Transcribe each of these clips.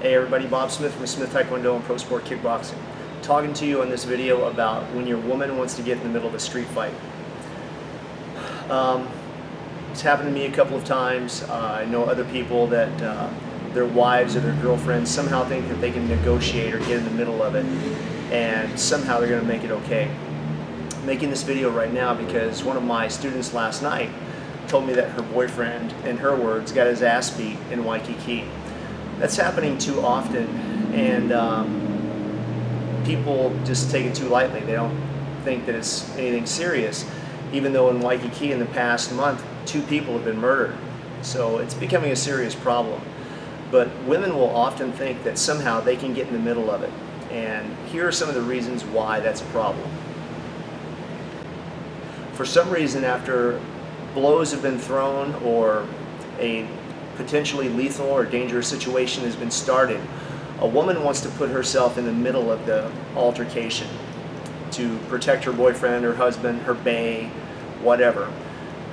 Hey everybody, Bob Smith from Smith Taekwondo and Pro Sport Kickboxing. Talking to you in this video about when your woman wants to get in the middle of a street fight. It's happened to me a couple of times. I know other people that their wives or their girlfriends somehow think that they can negotiate or get in the middle of it, and somehow they're going to make it okay. I'm making this video right now because one of my students last night told me that her boyfriend, in her words, got his ass beat in Waikiki. That's happening too often, and people just take it too lightly. They don't think that it's anything serious, even though in Waikiki in the past month 2 people have been murdered. So it's becoming a serious problem. But women will often think that somehow they can get in the middle of it, and here are some of the reasons why that's a problem. For some reason, after blows have been thrown or a potentially lethal or dangerous situation has been started, a woman wants to put herself in the middle of the altercation to protect her boyfriend, her husband, her bae, whatever.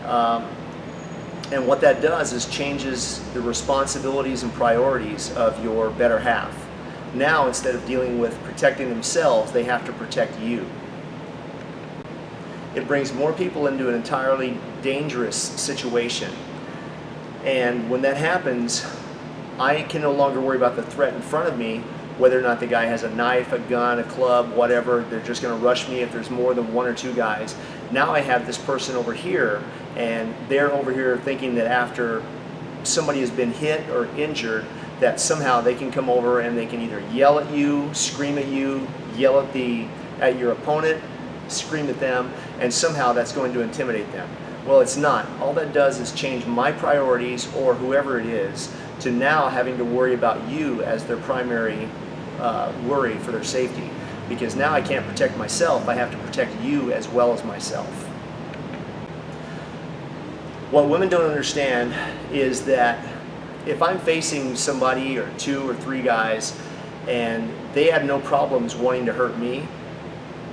And what that does is changes the responsibilities and priorities of your better half. Now, instead of dealing with protecting themselves, they have to protect you. It brings more people into an entirely dangerous situation. And when that happens, I can no longer worry about the threat in front of me, whether or not the guy has a knife, a gun, a club, whatever. They're just going to rush me if there's more than 1 or 2 guys. Now I have this person over here, and they're over here thinking that after somebody has been hit or injured, that somehow they can come over and they can either yell at you, scream at you, yell at your opponent, scream at them, and somehow that's going to intimidate them. Well, it's not. All that does is change my priorities, or whoever it is, to now having to worry about you as their primary worry for their safety. Because now I can't protect myself, I have to protect you as well as myself. What women don't understand is that if I'm facing somebody or 2 or 3 guys and they have no problems wanting to hurt me,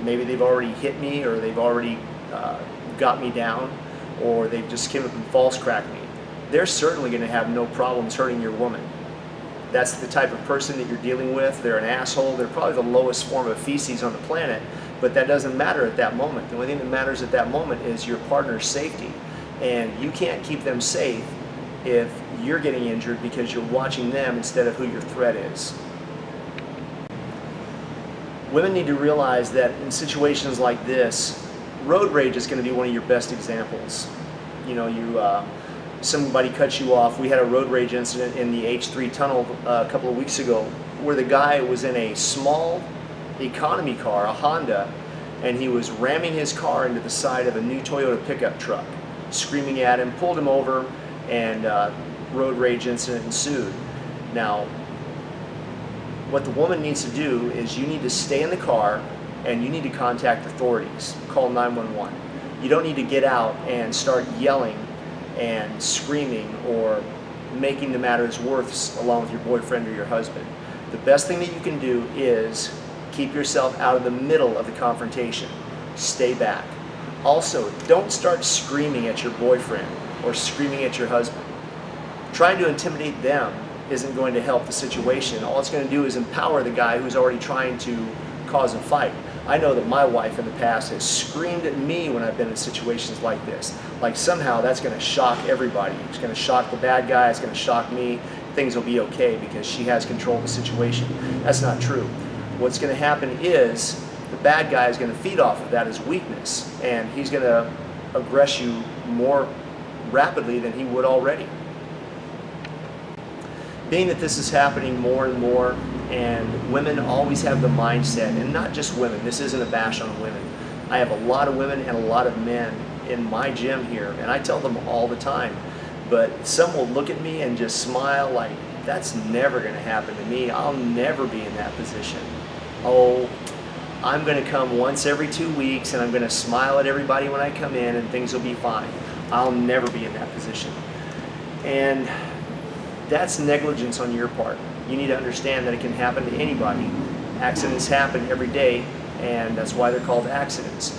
maybe they've already hit me, or they've already got me down, or they've just came up and false cracked me, they're certainly going to have no problems hurting your woman. That's the type of person that you're dealing with. They're an asshole. They're probably the lowest form of feces on the planet, but that doesn't matter at that moment. The only thing that matters at that moment is your partner's safety, and you can't keep them safe if you're getting injured because you're watching them instead of who your threat is. Women need to realize that in situations like this, road rage is going to be one of your best examples. You know, somebody cuts you off. We had a road rage incident in the H3 tunnel a couple of weeks ago where the guy was in a small economy car, a Honda, and he was ramming his car into the side of a new Toyota pickup truck, screaming at him, pulled him over, and road rage incident ensued. Now, what the woman needs to do is you need to stay in the car and you need to contact authorities. Call 911. You don't need to get out and start yelling and screaming or making the matters worse along with your boyfriend or your husband. The best thing that you can do is keep yourself out of the middle of the confrontation. Stay back. Also, don't start screaming at your boyfriend or screaming at your husband. Trying to intimidate them isn't going to help the situation. All it's going to do is empower the guy who's already trying to cause a fight. I know that my wife in the past has screamed at me when I've been in situations like this. Like somehow that's going to shock everybody. It's going to shock the bad guy, it's going to shock me. Things will be okay because she has control of the situation. That's not true. What's going to happen is the bad guy is going to feed off of that as weakness, and he's going to aggress you more rapidly than he would already. Being that this is happening more and more, and women always have the mindset, and not just women, this isn't a bash on women. I have a lot of women and a lot of men in my gym here, and I tell them all the time, but some will look at me and just smile like, that's never going to happen to me. I'll never be in that position. Oh, I'm going to come once every 2 weeks and I'm going to smile at everybody when I come in and things will be fine. I'll never be in that position. And that's negligence on your part. You need to understand that it can happen to anybody. Accidents happen every day, and that's why they're called accidents.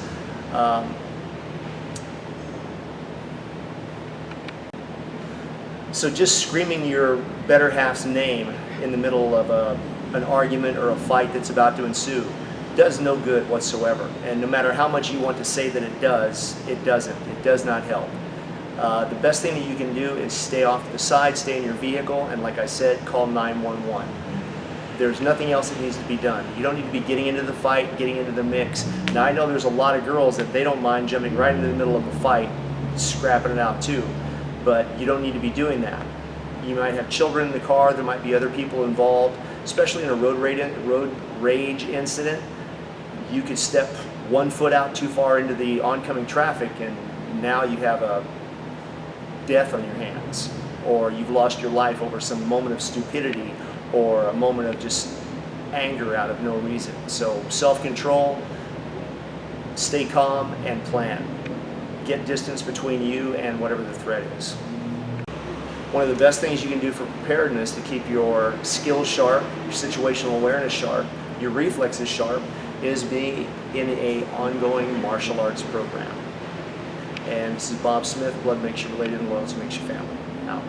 So just screaming your better half's name in the middle of an argument or a fight that's about to ensue does no good whatsoever. And no matter how much you want to say that it does, it doesn't. It does not help. The best thing that you can do is stay off to the side, stay in your vehicle, and like I said, call 911. There's nothing else that needs to be done. You don't need to be getting into the fight, getting into the mix. Now I know there's a lot of girls that they don't mind jumping right into the middle of a fight, scrapping it out too, but you don't need to be doing that. You might have children in the car, there might be other people involved, especially in a road rage incident. You could step 1 foot out too far into the oncoming traffic and now you have a death on your hands, or you've lost your life over some moment of stupidity or a moment of just anger out of no reason. So self-control, stay calm, and plan. Get distance between you and whatever the threat is. One of the best things you can do for preparedness to keep your skills sharp, your situational awareness sharp, your reflexes sharp, is being in an ongoing martial arts program. And this is Bob Smith, Blood Makes You Related and Loyalty Makes You Family. Out.